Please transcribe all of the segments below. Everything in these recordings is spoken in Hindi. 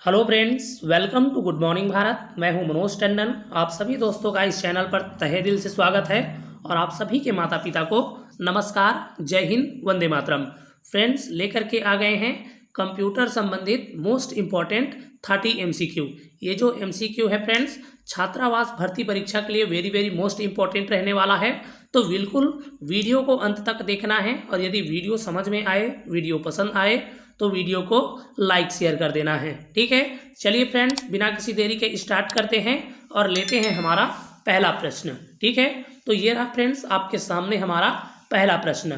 Hello friends, welcome to good morning Bharat. मैं हूं मनोज टंडन। आप सभी दोस्तों का इस चैनल पर तहे दिल से स्वागत है और आप सभी के माता पिता को नमस्कार, जय हिंद, वंदे मातरम। फ्रेंड्स, लेकर के आ गए हैं कंप्यूटर संबंधित मोस्ट इम्पॉर्टेंट 30 MCQ। ये जो MCQ है फ्रेंड्स, छात्रावास भर्ती परीक्षा के लिए वेरी वेरी मोस्ट इम्पॉर्टेंट रहने वाला है। तो बिल्कुल वीडियो को अंत तक देखना है और यदि वीडियो समझ में आए, वीडियो पसंद आए तो वीडियो को लाइक शेयर कर देना है। ठीक है, चलिए फ्रेंड्स, बिना किसी देरी के स्टार्ट करते हैं और लेते हैं हमारा पहला प्रश्न। ठीक है, तो ये रहा फ्रेंड्स आपके सामने हमारा पहला प्रश्न।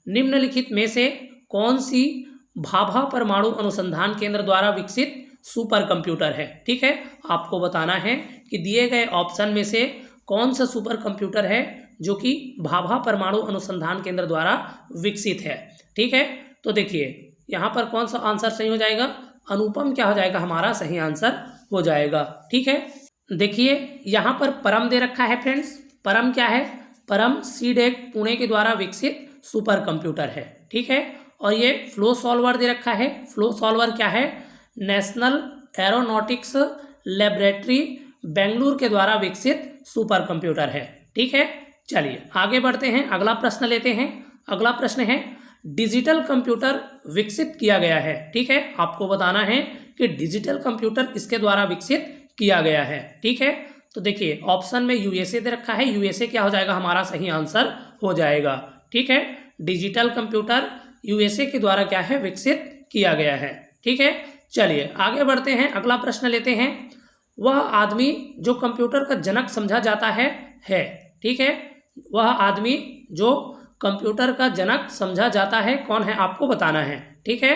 निम्नलिखित में से कौन सी भाभा परमाणु अनुसंधान केंद्र द्वारा विकसित सुपर कंप्यूटर है? ठीक है, आपको बताना है कि दिए गए ऑप्शन में से कौन सा सुपर कंप्यूटर है जो कि भाभा परमाणु अनुसंधान केंद्र द्वारा विकसित है। ठीक है, तो देखिए यहाँ पर कौन सा आंसर सही हो जाएगा? अनुपम क्या हो जाएगा? हमारा सही आंसर हो जाएगा। ठीक है, देखिए यहाँ पर परम दे रखा है फ्रेंड्स। परम क्या है? परम सीडेक पुणे के द्वारा विकसित सुपर कंप्यूटर है। ठीक है, और ये फ्लो सॉल्वर दे रखा है। फ्लो सॉल्वर क्या है? नेशनल एरोनॉटिक्स लेबोरेटरी बेंगलुरु के द्वारा विकसित सुपर कंप्यूटर है। ठीक है, चलिए आगे बढ़ते हैं, अगला प्रश्न लेते हैं। अगला प्रश्न है, डिजिटल कंप्यूटर विकसित किया गया है। ठीक है, आपको बताना है कि डिजिटल कंप्यूटर किसके द्वारा विकसित किया गया है। ठीक है, तो देखिए ऑप्शन में यूएसए दे रखा है। यूएसए क्या हो जाएगा? हमारा सही आंसर हो जाएगा। ठीक है, डिजिटल कंप्यूटर यूएसए के द्वारा क्या है? विकसित किया गया है। ठीक है, चलिए आगे बढ़ते हैं, अगला प्रश्न लेते हैं। वह आदमी जो कंप्यूटर का जनक समझा जाता है। ठीक है, वह आदमी जो कंप्यूटर का जनक समझा जाता है कौन है? आपको बताना है। ठीक है,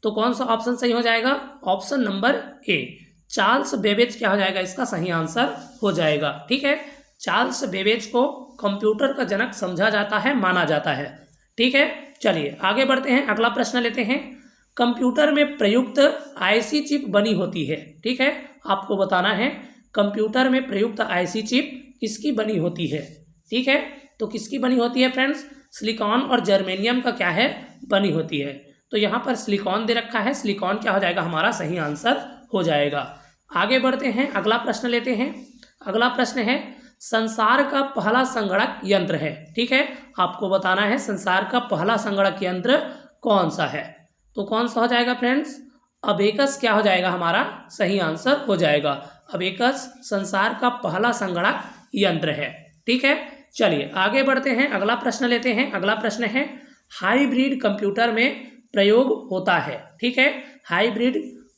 तो कौन सा ऑप्शन सही हो जाएगा? Option number A, Charles Babbage क्या हो जाएगा? इसका सही आंसर हो जाएगा। ठीक है, चार्ल्स बेबेज को कंप्यूटर का जनक समझा जाता है, माना जाता है। ठीक है, चलिए आगे बढ़ते हैं, अगला प्रश्न लेते हैं। कंप्यूटर में प्रयुक्त आईसी चिप बनी होती है। ठीक है, आपको बताना है कंप्यूटर में प्रयुक्त आईसी चिप किसकी बनी होती है। ठीक है, तो किसकी बनी होती है फ्रेंड्स? सिलिकॉन और जर्मेनियम का क्या है? बनी होती है। तो यहाँ पर सिलिकॉन दे रखा है। सिलिकॉन क्या हो जाएगा? हमारा सही आंसर हो जाएगा। आगे बढ़ते हैं, अगला प्रश्न लेते हैं। अगला प्रश्न है, संसार का पहला संगणक यंत्र है। ठीक है, आपको बताना है संसार का पहला संगणक यंत्र कौन सा है। तो कौन सा हो जाएगा फ्रेंड्स? अबेकस क्या हो जाएगा? हमारा सही आंसर हो जाएगा। अबेकस संसार का पहला संगणक यंत्र है। ठीक है, चलिए आगे बढ़ते हैं, अगला प्रश्न लेते हैं। अगला प्रश्न है, हाइब्रिड कंप्यूटर में प्रयोग होता है। ठीक है, हाइब्रिड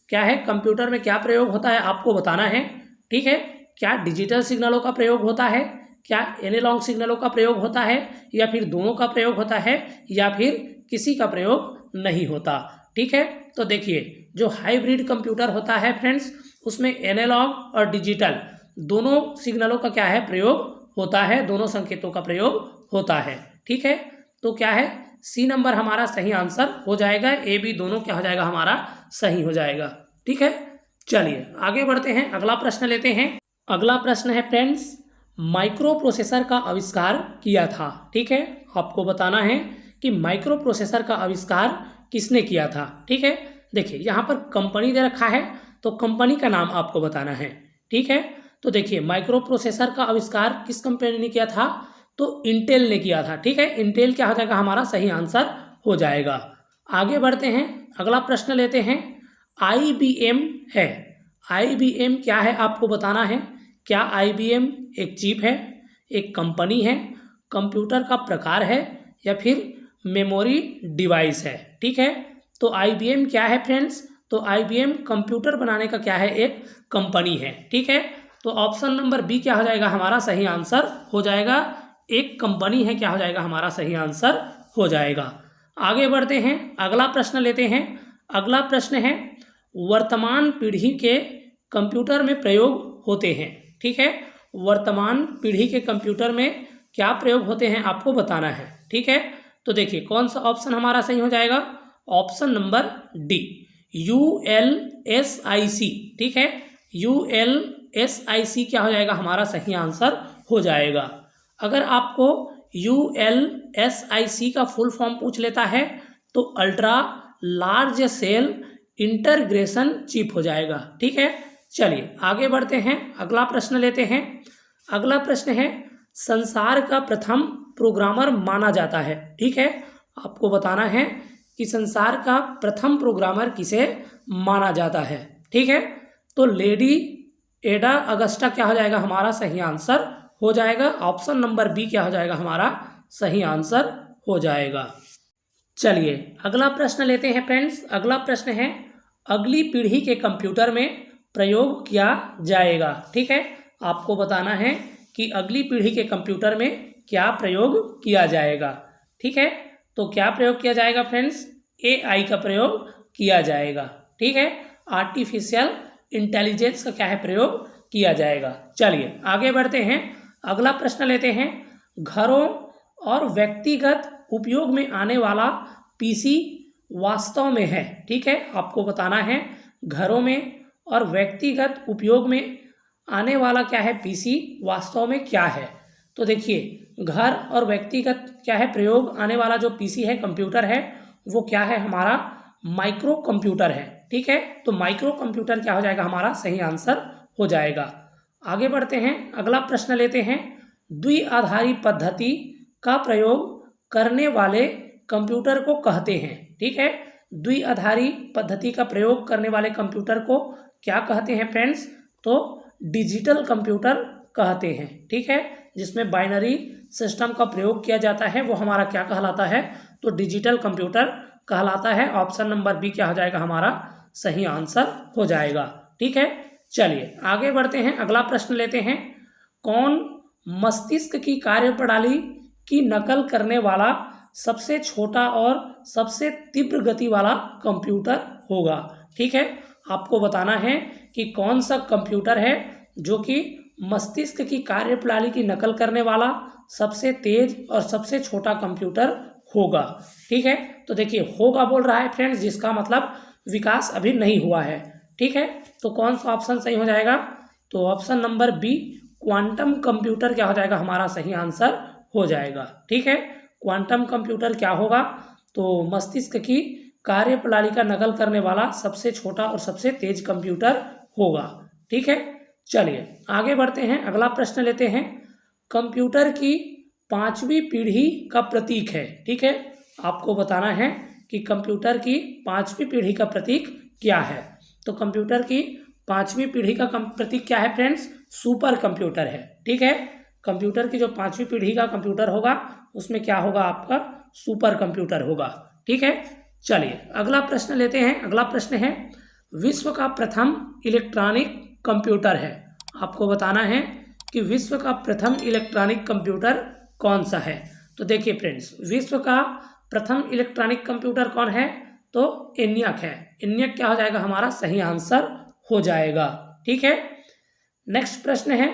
क्या है? कंप्यूटर में क्या प्रयोग होता है आपको बताना है। ठीक है, क्या डिजिटल सिग्नलों का प्रयोग होता है, क्या एनालॉग सिग्नलों का प्रयोग होता है, या फिर दोनों का प्रयोग होता है, या फिर किसी का प्रयोग नहीं होता। ठीक है, तो देखिए जो हाइब्रिड कंप्यूटर होता है फ्रेंड्स, उसमें एनालॉग और डिजिटल दोनों सिग्नलों का क्या है? प्रयोग होता है, दोनों संकेतों का प्रयोग होता है। ठीक है, तो क्या है? सी नंबर हमारा सही आंसर हो जाएगा। ए बी दोनों क्या हो जाएगा? हमारा सही हो जाएगा। ठीक है, चलिए आगे बढ़ते हैं, अगला प्रश्न लेते हैं। अगला प्रश्न है फ्रेंड्स, माइक्रो प्रोसेसर का आविष्कार किया था। ठीक है, आपको बताना है कि माइक्रो प्रोसेसर का आविष्कार किसने किया था। ठीक है, देखिए यहाँ पर कंपनी दे रखा है, तो कंपनी का नाम आपको बताना है। ठीक है, तो देखिए माइक्रो प्रोसेसर का आविष्कार किस कंपनी ने किया था? तो इंटेल ने किया था। ठीक है, इंटेल क्या हो जाएगा? हमारा सही आंसर हो जाएगा। आगे बढ़ते हैं, अगला प्रश्न लेते हैं। IBM है। IBM क्या है आपको बताना है। क्या IBM एक चिप है, एक कंपनी है, कंप्यूटर का प्रकार है, या फिर मेमोरी डिवाइस है? ठीक है, तो IBM क्या है फ्रेंड्स? तो IBM कंप्यूटर बनाने का क्या है? एक कंपनी है। ठीक है, तो ऑप्शन नंबर बी क्या हो जाएगा? हमारा सही आंसर हो जाएगा। एक कंपनी है, क्या हो जाएगा? हमारा सही आंसर हो जाएगा। आगे बढ़ते हैं, अगला प्रश्न लेते हैं। अगला प्रश्न है, वर्तमान पीढ़ी के कंप्यूटर में प्रयोग होते हैं। ठीक है, वर्तमान पीढ़ी के कंप्यूटर में क्या प्रयोग होते हैं आपको बताना है। ठीक है, तो देखिए कौन सा ऑप्शन हमारा सही हो जाएगा? Option number D, ULSIC। ठीक है, ULSIC क्या हो जाएगा? हमारा सही आंसर हो जाएगा। अगर आपको ULSIC का फुल फॉर्म पूछ लेता है तो ultra large scale integration chip हो जाएगा। ठीक है, चलिए आगे बढ़ते हैं, अगला प्रश्न लेते हैं। अगला प्रश्न है, संसार का प्रथम प्रोग्रामर माना जाता है। ठीक है, आपको बताना है कि संसार का प्रथम प्रोग्रामर किसे माना जाता है। ठीक है, तो लेडी एडा अगस्टा क्या हो जाएगा हमारा सही आंसर हो जाएगा। ऑप्शन नंबर बी क्या हो जाएगा हमारा सही आंसर हो जाएगा। चलिए अगला प्रश्न लेते हैं फ्रेंड्स। अगला प्रश्न है, अगली पीढ़ी के कंप्यूटर में प्रयोग किया जाएगा। ठीक है, आपको बताना है कि अगली पीढ़ी के कंप्यूटर में क्या प्रयोग किया जाएगा। ठीक है, तो क्या प्रयोग किया जाएगा फ्रेंड्स, AI का प्रयोग किया जाएगा। ठीक है, आर्टिफिशियल इंटेलिजेंस का क्या है प्रयोग किया जाएगा। चलिए आगे बढ़ते हैं, अगला प्रश्न लेते हैं। घरों और व्यक्तिगत उपयोग में आने वाला PC वास्तव में है। ठीक है, आपको बताना है घरों में और व्यक्तिगत उपयोग में आने वाला क्या है PC वास्तव में क्या है। तो देखिए घर और व्यक्तिगत क्या है प्रयोग आने वाला जो PC है कंप्यूटर है वो क्या है हमारा माइक्रो कंप्यूटर है। ठीक है, तो माइक्रो कंप्यूटर क्या हो जाएगा हमारा सही आंसर हो जाएगा। आगे बढ़ते हैं, अगला प्रश्न लेते हैं। द्विआधारी पद्धति का प्रयोग करने वाले कंप्यूटर को कहते हैं। ठीक है, द्विआधारी पद्धति का प्रयोग करने वाले कंप्यूटर को क्या कहते हैं फ्रेंड्स, तो डिजिटल कंप्यूटर कहते हैं। ठीक है, जिसमें बाइनरी सिस्टम का प्रयोग किया जाता है वो हमारा क्या कहलाता है, तो डिजिटल कंप्यूटर कहलाता है। ऑप्शन नंबर बी क्या हो जाएगा हमारा सही आंसर हो जाएगा। ठीक है, चलिए आगे बढ़ते हैं, अगला प्रश्न लेते हैं। कौन मस्तिष्क की कार्यप्रणाली की नकल करने वाला सबसे छोटा और सबसे तीव्र गति वाला कंप्यूटर होगा। ठीक है, आपको बताना है कि कौन सा कंप्यूटर है जो कि मस्तिष्क की कार्यप्रणाली की नकल करने वाला सबसे तेज और सबसे छोटा कंप्यूटर होगा। ठीक है, तो देखिए होगा बोल रहा है फ्रेंड्स, जिसका मतलब विकास अभी नहीं हुआ है। ठीक है, तो कौन सा ऑप्शन सही हो जाएगा, तो option number B quantum computer क्या हो जाएगा हमारा सही आंसर हो जाएगा। ठीक है, क्वांटम कंप्यूटर क्या होगा, तो मस्तिष्क की कार्यप्रणाली का नकल करने वाला सबसे छोटा और सबसे तेज कंप्यूटर होगा। ठीक है, चलिए आगे बढ़ते हैं, अगला प्रश्न लेते हैं। कंप्यूटर की पांचवी पीढ़ी का प्रतीक है। ठीक है, आपको बताना है कि कंप्यूटर की पांचवी पीढ़ी का प्रतीक क्या है। तो कंप्यूटर की पांचवी पीढ़ी का प्रतीक क्या है फ्रेंड्स, सुपर कंप्यूटर है। ठीक है, कंप्यूटर की जो पांचवी पीढ़ी का कंप्यूटर होगा उसमें क्या होगा आपका सुपर कंप्यूटर होगा। ठीक है, चलिए अगला प्रश्न लेते हैं। अगला प्रश्न है, विश्व का प्रथम इलेक्ट्रॉनिक कंप्यूटर है। आपको बताना है कि विश्व का प्रथम इलेक्ट्रॉनिक कंप्यूटर कौन सा है। तो देखिए फ्रेंड्स, विश्व का प्रथम इलेक्ट्रॉनिक कंप्यूटर कौन है, तो ENIAC है। ENIAC क्या हो जाएगा हमारा सही आंसर हो जाएगा। ठीक है, नेक्स्ट प्रश्न है,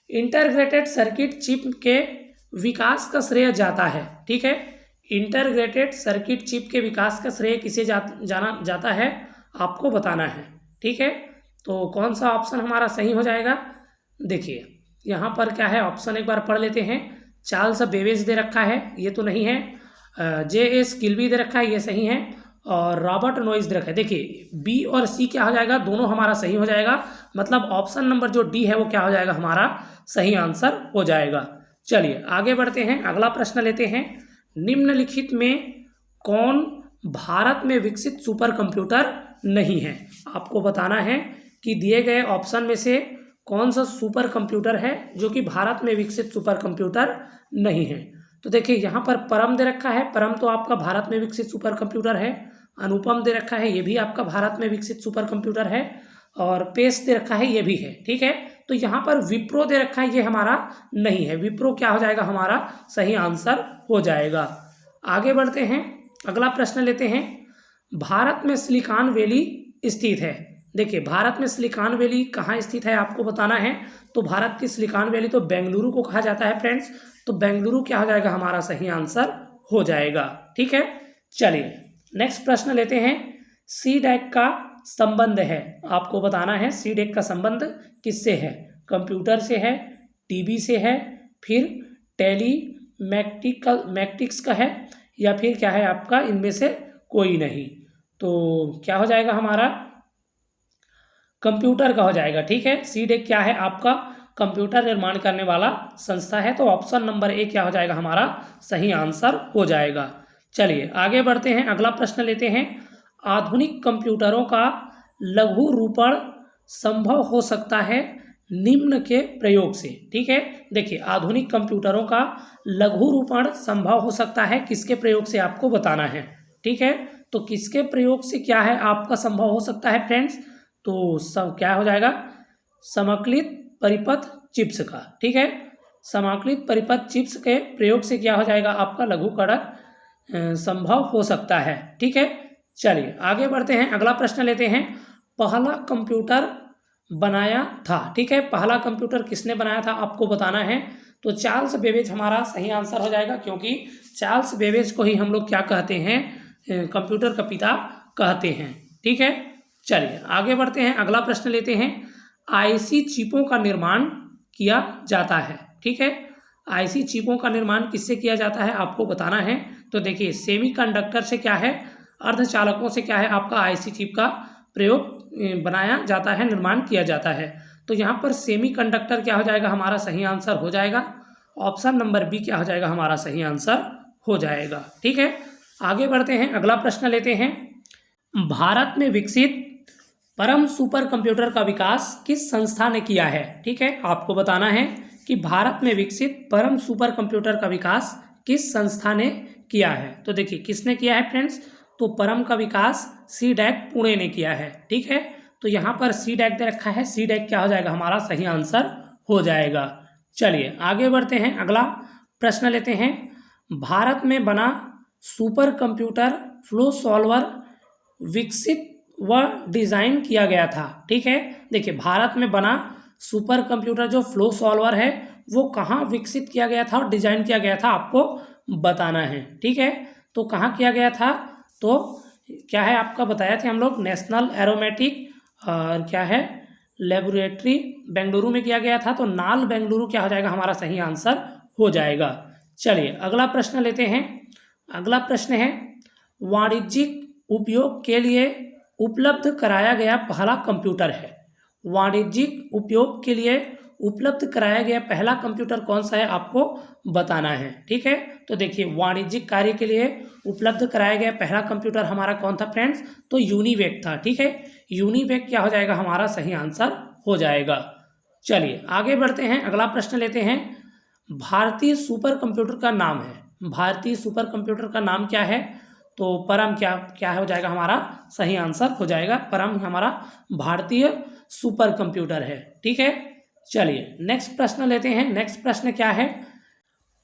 इंटीग्रेटेड सर्किट चिप के विकास का श्रेय जाता है। ठीक है, इंटीग्रेटेड सर्किट चिप के विकास का श्रेय किसे जाना जाता है, आपको बताना है। ठीक है, तो कौन सा ऑप्शन हमारा सही हो जाएगा, देखिए यहाँ पर क्या है ऑप्शन एक बार पढ़ लेते हैं। चार्ल्स बेबेज दे रखा है, ये तो नहीं है। JS किल्बी दे रखा है, ये सही है। और रॉबर्ट नोइस दे रखा है। देखिए बी और सी क्या हो जाएगा, दोनों हमारा सही हो जाएगा। मतलब ऑप्शन नंबर जो डी है वो क्या हो जाएगा हमारा सही आंसर हो जाएगा। चलिए आगे बढ़ते हैं, अगला प्रश्न लेते हैं। निम्नलिखित में कौन भारत में विकसित सुपर कंप्यूटर नहीं है। आपको बताना है कि दिए गए ऑप्शन में से कौन सा सुपर कंप्यूटर है जो कि भारत में विकसित सुपर कंप्यूटर नहीं है। तो देखिए यहाँ पर परम दे रखा है, परम तो आपका भारत में विकसित सुपर कंप्यूटर है। अनुपम दे रखा है, ये भी आपका भारत में विकसित सुपर कंप्यूटर है। और पेस दे रखा है, ये भी है। ठीक है, तो यहाँ पर विप्रो दे रखा है, ये हमारा नहीं है। विप्रो क्या हो जाएगा हमारा सही आंसर हो जाएगा। आगे बढ़ते हैं, अगला प्रश्न लेते हैं। भारत में सिलिकॉन वैली स्थित है। देखिए भारत में सिलिकॉन वैली कहाँ स्थित है आपको बताना है। तो भारत की सिलिकॉन वैली तो बेंगलुरु को कहा जाता है फ्रेंड्स। तो बेंगलुरु क्या हो जाएगा हमारा सही आंसर हो जाएगा। ठीक है, चलिए नेक्स्ट प्रश्न लेते हैं। CDAC का संबंध है, आपको बताना है CDAC का संबंध किससे है। कंप्यूटर से है, टीवी से है, फिर मैट्रिक्स का है, या फिर क्या है आपका इनमें से कोई नहीं। तो क्या हो जाएगा हमारा, कंप्यूटर का हो जाएगा। ठीक है, सीडेक क्या है, आपका कंप्यूटर निर्माण करने वाला संस्था है। तो ऑप्शन नंबर ए क्या हो जाएगा हमारा सही आंसर हो जाएगा। चलिए आगे बढ़ते हैं, अगला प्रश्न लेते हैं। आधुनिक कंप्यूटरों का लघु रूपण संभव हो सकता है निम्न के प्रयोग से। ठीक है, देखिए आधुनिक कंप्यूटरों का लघु रूपण संभव हो सकता है किसके प्रयोग से, आपको बताना है। ठीक है, तो किसके प्रयोग से क्या है आपका संभव हो सकता है फ्रेंड्स, तो सब क्या हो जाएगा, समाकलित परिपथ चिप्स का। ठीक है, समाकलित परिपथ चिप्स के प्रयोग से क्या हो जाएगा आपका लघुकणक संभव हो सकता है। ठीक है, चलिए आगे बढ़ते हैं, अगला प्रश्न लेते हैं। पहला कंप्यूटर बनाया था। ठीक है, पहला कंप्यूटर किसने बनाया था आपको बताना है। तो चार्ल्स बेबेज हमारा सही आंसर हो जाएगा, क्योंकि चार्ल्स बेबेज को ही हम लोग क्या कहते हैं, कंप्यूटर का पिता कहते हैं। ठीक है, चलिए आगे बढ़ते हैं, अगला प्रश्न लेते हैं। आईसी चिपों का निर्माण किया जाता है। ठीक है, आईसी चिपों का निर्माण किससे किया जाता है आपको बताना है। तो देखिए सेमीकंडक्टर से क्या है, अर्धचालकों से क्या है आपका आईसी चिप का प्रयोग बनाया जाता है, निर्माण किया जाता है। तो यहाँ पर सेमीकंडक्टर क्या हो जाएगा हमारा सही आंसर हो जाएगा। ऑप्शन नंबर बी क्या हो जाएगा हमारा सही आंसर हो जाएगा। ठीक है, आगे बढ़ते हैं, अगला प्रश्न लेते हैं। भारत में विकसित परम सुपर कंप्यूटर का विकास किस संस्था ने किया है। ठीक है, आपको बताना है कि भारत में विकसित परम सुपर कंप्यूटर का विकास किस संस्था ने किया है। तो देखिए किसने किया है फ्रेंड्स, तो परम का विकास सीडैक पुणे ने किया है। ठीक है, तो यहाँ पर सीडैक दे रखा है, सीडैक क्या हो जाएगा हमारा सही आंसर हो जाएगा। चलिए आगे बढ़ते हैं, अगला प्रश्न लेते हैं। भारत में बना सुपर कंप्यूटर फ्लो सॉल्वर विकसित व डिज़ाइन किया गया था। ठीक है, देखिए भारत में बना सुपर कंप्यूटर जो फ्लो सॉल्वर है वो कहाँ विकसित किया गया था और डिजाइन किया गया था आपको बताना है। ठीक है, तो कहाँ किया गया था, तो क्या है आपका बताया थे हम लोग नेशनल एरोमेटिक और क्या है लेबोरेटरी बेंगलुरु में किया गया था। तो नाल बेंगलुरु क्या हो जाएगा हमारा सही आंसर हो जाएगा। चलिए अगला प्रश्न लेते हैं, अगला प्रश्न है वाणिज्यिक उपयोग के लिए उपलब्ध कराया गया पहला कंप्यूटर है। वाणिज्यिक उपयोग के लिए उपलब्ध कराया गया पहला कंप्यूटर कौन सा है आपको बताना है। ठीक है, तो देखिए वाणिज्यिक कार्य के लिए उपलब्ध कराया गया पहला कंप्यूटर हमारा कौन था फ्रेंड्स, तो यूनिवेक था। ठीक है, यूनिवेक क्या हो जाएगा हमारा सही आंसर हो जाएगा। चलिए आगे बढ़ते हैं, अगला प्रश्न लेते हैं। भारतीय सुपर कंप्यूटर का नाम है, भारतीय सुपर कंप्यूटर का नाम क्या है, तो परम क्या क्या हो जाएगा हमारा सही आंसर हो जाएगा। परम हमारा भारतीय सुपर कंप्यूटर है। ठीक है, चलिए नेक्स्ट प्रश्न लेते हैं। नेक्स्ट प्रश्न क्या है,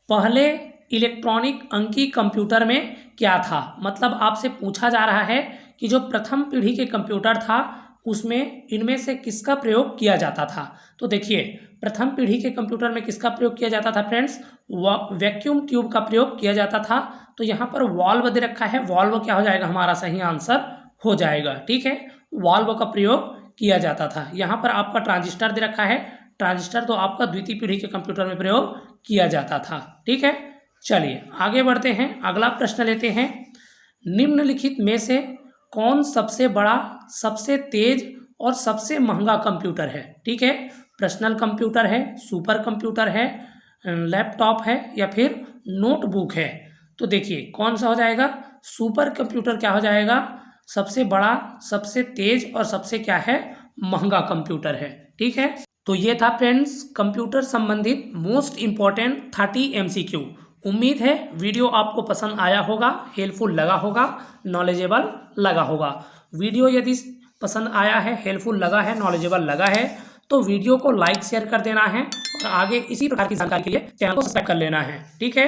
पहले इलेक्ट्रॉनिक अंकी कंप्यूटर में क्या था। मतलब आपसे पूछा जा रहा है कि जो प्रथम पीढ़ी के कंप्यूटर था उसमें इनमें से किसका प्रयोग किया जाता था। तो देखिए प्रथम पीढ़ी के कंप्यूटर में किसका प्रयोग किया जाता था फ्रेंड्स, वैक्यूम ट्यूब का प्रयोग किया जाता था। तो यहाँ पर वॉल्व दे रखा है, वॉल्व क्या हो जाएगा हमारा सही आंसर हो जाएगा। ठीक है, वॉल्व का प्रयोग किया जाता था। यहाँ पर आपका ट्रांजिस्टर दे रखा है, ट्रांजिस्टर तो आपका द्वितीय पीढ़ी के कंप्यूटर में प्रयोग किया जाता था। ठीक है, चलिए आगे बढ़ते हैं, अगला प्रश्न लेते हैं। निम्नलिखित में से कौन सबसे बड़ा, सबसे तेज और सबसे महंगा कंप्यूटर है। ठीक है, पर्सनल कंप्यूटर है, सुपर कंप्यूटर है, लैपटॉप है या फिर नोटबुक है। तो देखिए कौन सा हो जाएगा, सुपर कंप्यूटर क्या हो जाएगा सबसे बड़ा, सबसे तेज और सबसे क्या है महंगा कंप्यूटर है। ठीक है, तो ये था फ्रेंड्स कंप्यूटर संबंधित मोस्ट इम्पॉर्टेंट 30 MCQ। उम्मीद है वीडियो आपको पसंद आया होगा, हेल्पफुल लगा होगा, नॉलेजेबल लगा होगा। वीडियो यदि पसंद आया है, हेल्पफुल लगा है, नॉलेजेबल लगा है तो वीडियो को लाइक शेयर कर देना है और आगे इसी प्रकार की जानकारी के लिए चैनल को सब्सक्राइब कर लेना है। ठीक है।